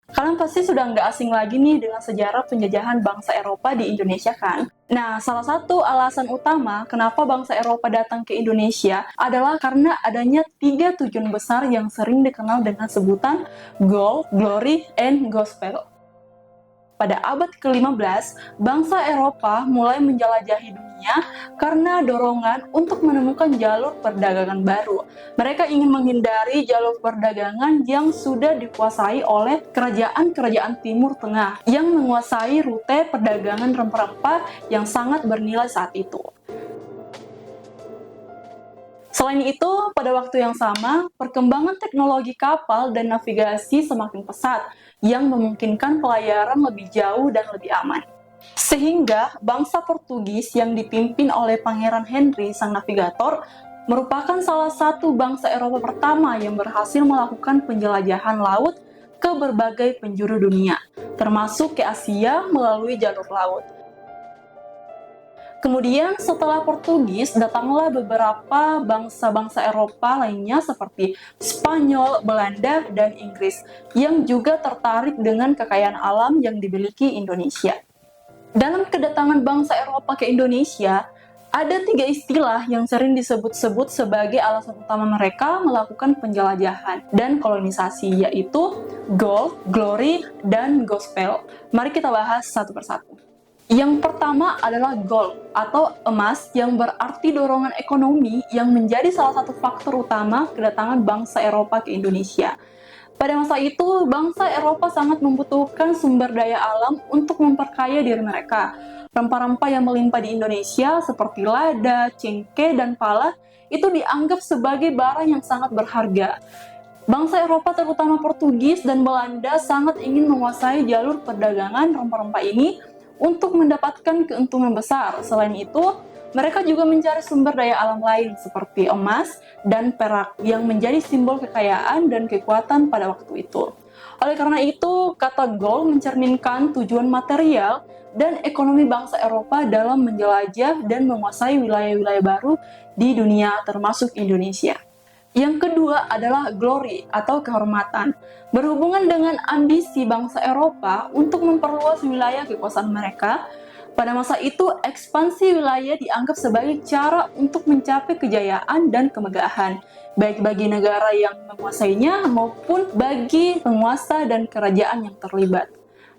Kalian pasti sudah nggak asing lagi nih dengan sejarah penjajahan bangsa Eropa di Indonesia kan? Nah, salah satu alasan utama kenapa bangsa Eropa datang ke Indonesia adalah karena adanya 3 tujuan besar yang sering dikenal dengan sebutan Gold, Glory, and Gospel. Pada abad ke-15, bangsa Eropa mulai menjelajahi dunia karena dorongan untuk menemukan jalur perdagangan baru. Mereka ingin menghindari jalur perdagangan yang sudah dikuasai oleh kerajaan-kerajaan Timur Tengah yang menguasai rute perdagangan rempah-rempah yang sangat bernilai saat itu. Selain itu, pada waktu yang sama, perkembangan teknologi kapal dan navigasi semakin pesat, yang memungkinkan pelayaran lebih jauh dan lebih aman. Sehingga, bangsa Portugis yang dipimpin oleh Pangeran Henry sang navigator merupakan salah satu bangsa Eropa pertama yang berhasil melakukan penjelajahan laut ke berbagai penjuru dunia, termasuk ke Asia melalui jalur laut. Kemudian setelah Portugis, datanglah beberapa bangsa-bangsa Eropa lainnya seperti Spanyol, Belanda, dan Inggris yang juga tertarik dengan kekayaan alam yang dimiliki Indonesia. Dalam kedatangan bangsa Eropa ke Indonesia, ada 3 istilah yang sering disebut-sebut sebagai alasan utama mereka melakukan penjelajahan dan kolonisasi, yaitu Gold, Glory, dan Gospel. Mari kita bahas satu persatu. Yang pertama adalah gold atau emas yang berarti dorongan ekonomi yang menjadi salah satu faktor utama kedatangan bangsa Eropa ke Indonesia. Pada masa itu, bangsa Eropa sangat membutuhkan sumber daya alam untuk memperkaya diri mereka. Rempah-rempah yang melimpah di Indonesia seperti lada, cengkeh, dan pala itu dianggap sebagai barang yang sangat berharga. Bangsa Eropa terutama Portugis dan Belanda sangat ingin menguasai jalur perdagangan rempah-rempah ini untuk mendapatkan keuntungan besar. Selain itu, mereka juga mencari sumber daya alam lain seperti emas dan perak yang menjadi simbol kekayaan dan kekuatan pada waktu itu. Oleh karena itu, kata gold mencerminkan tujuan material dan ekonomi bangsa Eropa dalam menjelajah dan menguasai wilayah-wilayah baru di dunia termasuk Indonesia. Yang kedua adalah glory atau kehormatan, berhubungan dengan ambisi bangsa Eropa untuk memperluas wilayah kekuasaan mereka. Pada masa itu, ekspansi wilayah dianggap sebagai cara untuk mencapai kejayaan dan kemegahan, baik bagi negara yang menguasainya maupun bagi penguasa dan kerajaan yang terlibat.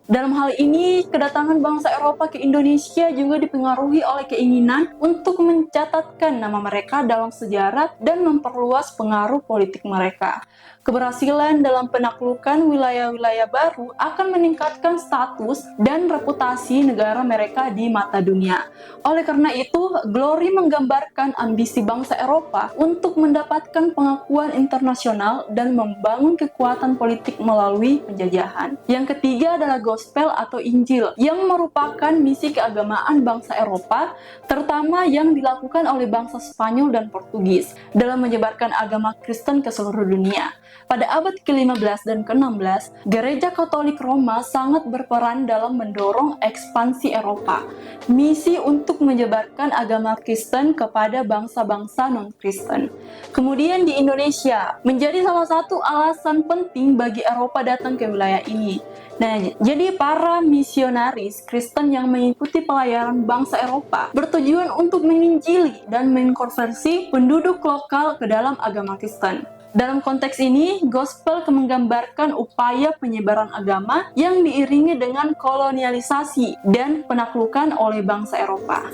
Dalam hal ini, kedatangan bangsa Eropa ke Indonesia juga dipengaruhi oleh keinginan untuk mencatatkan nama mereka dalam sejarah dan memperluas pengaruh politik mereka. Keberhasilan dalam penaklukan wilayah-wilayah baru akan meningkatkan status dan reputasi negara mereka di mata dunia. Oleh karena itu, Glory menggambarkan ambisi bangsa Eropa untuk mendapatkan pengakuan internasional dan membangun kekuatan politik melalui penjajahan. Yang ketiga adalah Gospel atau Injil, yang merupakan misi keagamaan bangsa Eropa, terutama yang dilakukan oleh bangsa Spanyol dan Portugis dalam menyebarkan agama Kristen ke seluruh dunia. Pada abad ke-15 dan ke-16, Gereja Katolik Roma sangat berperan dalam mendorong ekspansi Eropa, misi untuk menyebarkan agama Kristen kepada bangsa-bangsa non-Kristen. Kemudian di Indonesia, menjadi salah satu alasan penting bagi Eropa datang ke wilayah ini. Nah, jadi para misionaris Kristen yang mengikuti pelayaran bangsa Eropa bertujuan untuk menginjili dan mengkonversi penduduk lokal ke dalam agama Kristen. Dalam konteks ini, gospel menggambarkan upaya penyebaran agama yang diiringi dengan kolonialisasi dan penaklukan oleh bangsa Eropa.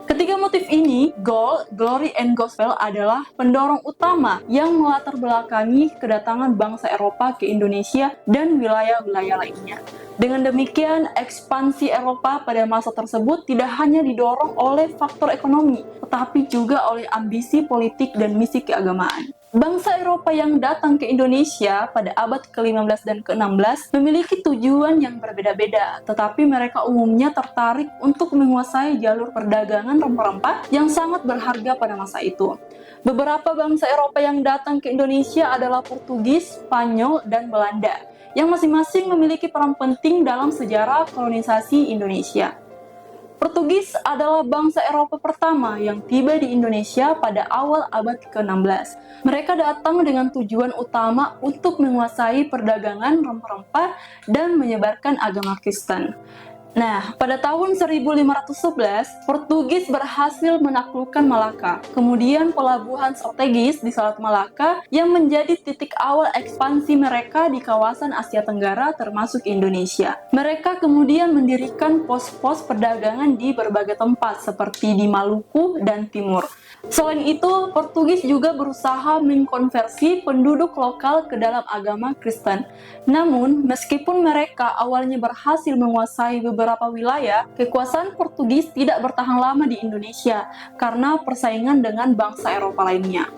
Ketiga motif ini, gold, glory, and gospel adalah pendorong utama yang melatar belakangi kedatangan bangsa Eropa ke Indonesia dan wilayah-wilayah lainnya. Dengan demikian, ekspansi Eropa pada masa tersebut tidak hanya didorong oleh faktor ekonomi, tetapi juga oleh ambisi politik dan misi keagamaan. Bangsa Eropa yang datang ke Indonesia pada abad ke-15 dan ke-16 memiliki tujuan yang berbeda-beda, tetapi mereka umumnya tertarik untuk menguasai jalur perdagangan rempah-rempah yang sangat berharga pada masa itu. Beberapa bangsa Eropa yang datang ke Indonesia adalah Portugis, Spanyol, dan Belanda, yang masing-masing memiliki peran penting dalam sejarah kolonisasi Indonesia. Portugis adalah bangsa Eropa pertama yang tiba di Indonesia pada awal abad ke-16. Mereka datang dengan tujuan utama untuk menguasai perdagangan rempah-rempah dan menyebarkan agama Kristen. Nah, pada tahun 1511, Portugis berhasil menaklukkan Malaka. Kemudian pelabuhan strategis di Selat Malaka yang menjadi titik awal ekspansi mereka di kawasan Asia Tenggara termasuk Indonesia. Mereka kemudian mendirikan pos-pos perdagangan di berbagai tempat seperti di Maluku dan Timur. Selain itu, Portugis juga berusaha mengkonversi penduduk lokal ke dalam agama Kristen. Namun, meskipun mereka awalnya berhasil menguasai beberapa wilayah, kekuasaan Portugis tidak bertahan lama di Indonesia karena persaingan dengan bangsa Eropa lainnya.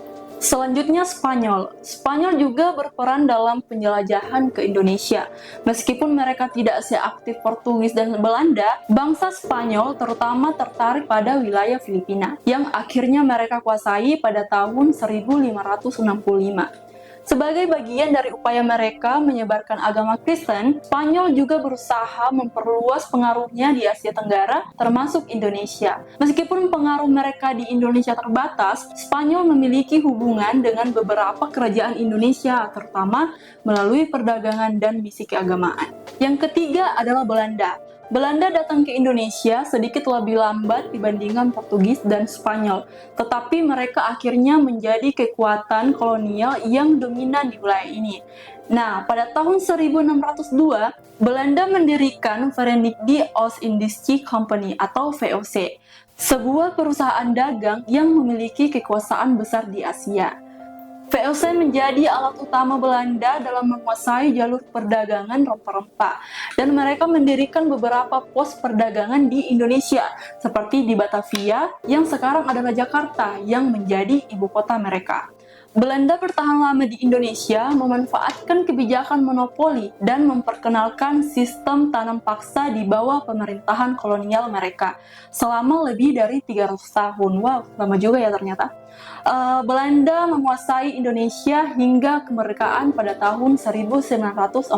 Selanjutnya Spanyol. Spanyol juga berperan dalam penjelajahan ke Indonesia. Meskipun mereka tidak seaktif Portugis dan Belanda, bangsa Spanyol terutama tertarik pada wilayah Filipina, yang akhirnya mereka kuasai pada tahun 1565. Sebagai bagian dari upaya mereka menyebarkan agama Kristen, Spanyol juga berusaha memperluas pengaruhnya di Asia Tenggara, termasuk Indonesia. Meskipun pengaruh mereka di Indonesia terbatas, Spanyol memiliki hubungan dengan beberapa kerajaan Indonesia, terutama melalui perdagangan dan misi keagamaan. Yang ketiga adalah Belanda. Belanda datang ke Indonesia sedikit lebih lambat dibandingkan Portugis dan Spanyol, tetapi mereka akhirnya menjadi kekuatan kolonial yang dominan di wilayah ini. Nah, pada tahun 1602, Belanda mendirikan Verenigde Oost-Indische Company atau VOC, sebuah perusahaan dagang yang memiliki kekuasaan besar di Asia. VOC menjadi alat utama Belanda dalam menguasai jalur perdagangan rempah-rempah, dan mereka mendirikan beberapa pos perdagangan di Indonesia, seperti di Batavia, yang sekarang adalah Jakarta, yang menjadi ibu kota mereka. Belanda bertahan lama di Indonesia, memanfaatkan kebijakan monopoli dan memperkenalkan sistem tanam paksa di bawah pemerintahan kolonial mereka selama lebih dari 300 tahun. Wow, lama juga ya ternyata. Belanda menguasai Indonesia hingga kemerdekaan pada tahun 1945.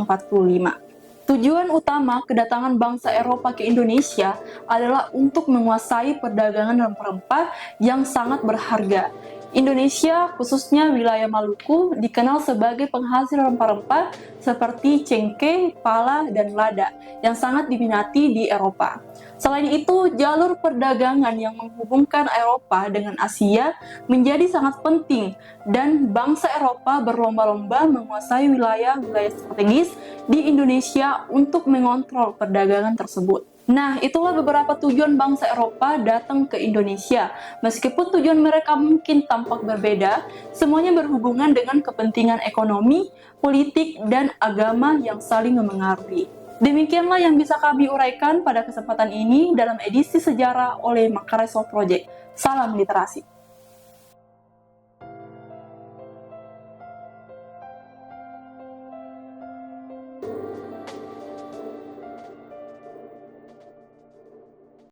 Tujuan utama kedatangan bangsa Eropa ke Indonesia adalah untuk menguasai perdagangan rempah-rempah yang sangat berharga. Indonesia, khususnya wilayah Maluku, dikenal sebagai penghasil rempah-rempah seperti cengkeh, pala, dan lada yang sangat diminati di Eropa. Selain itu, jalur perdagangan yang menghubungkan Eropa dengan Asia menjadi sangat penting, dan bangsa Eropa berlomba-lomba menguasai wilayah-wilayah strategis di Indonesia untuk mengontrol perdagangan tersebut. Nah, itulah beberapa tujuan bangsa Eropa datang ke Indonesia. Meskipun tujuan mereka mungkin tampak berbeda, semuanya berhubungan dengan kepentingan ekonomi, politik, dan agama yang saling memengaruhi. Demikianlah yang bisa kami uraikan pada kesempatan ini dalam edisi sejarah oleh Makareso Project. Salam literasi.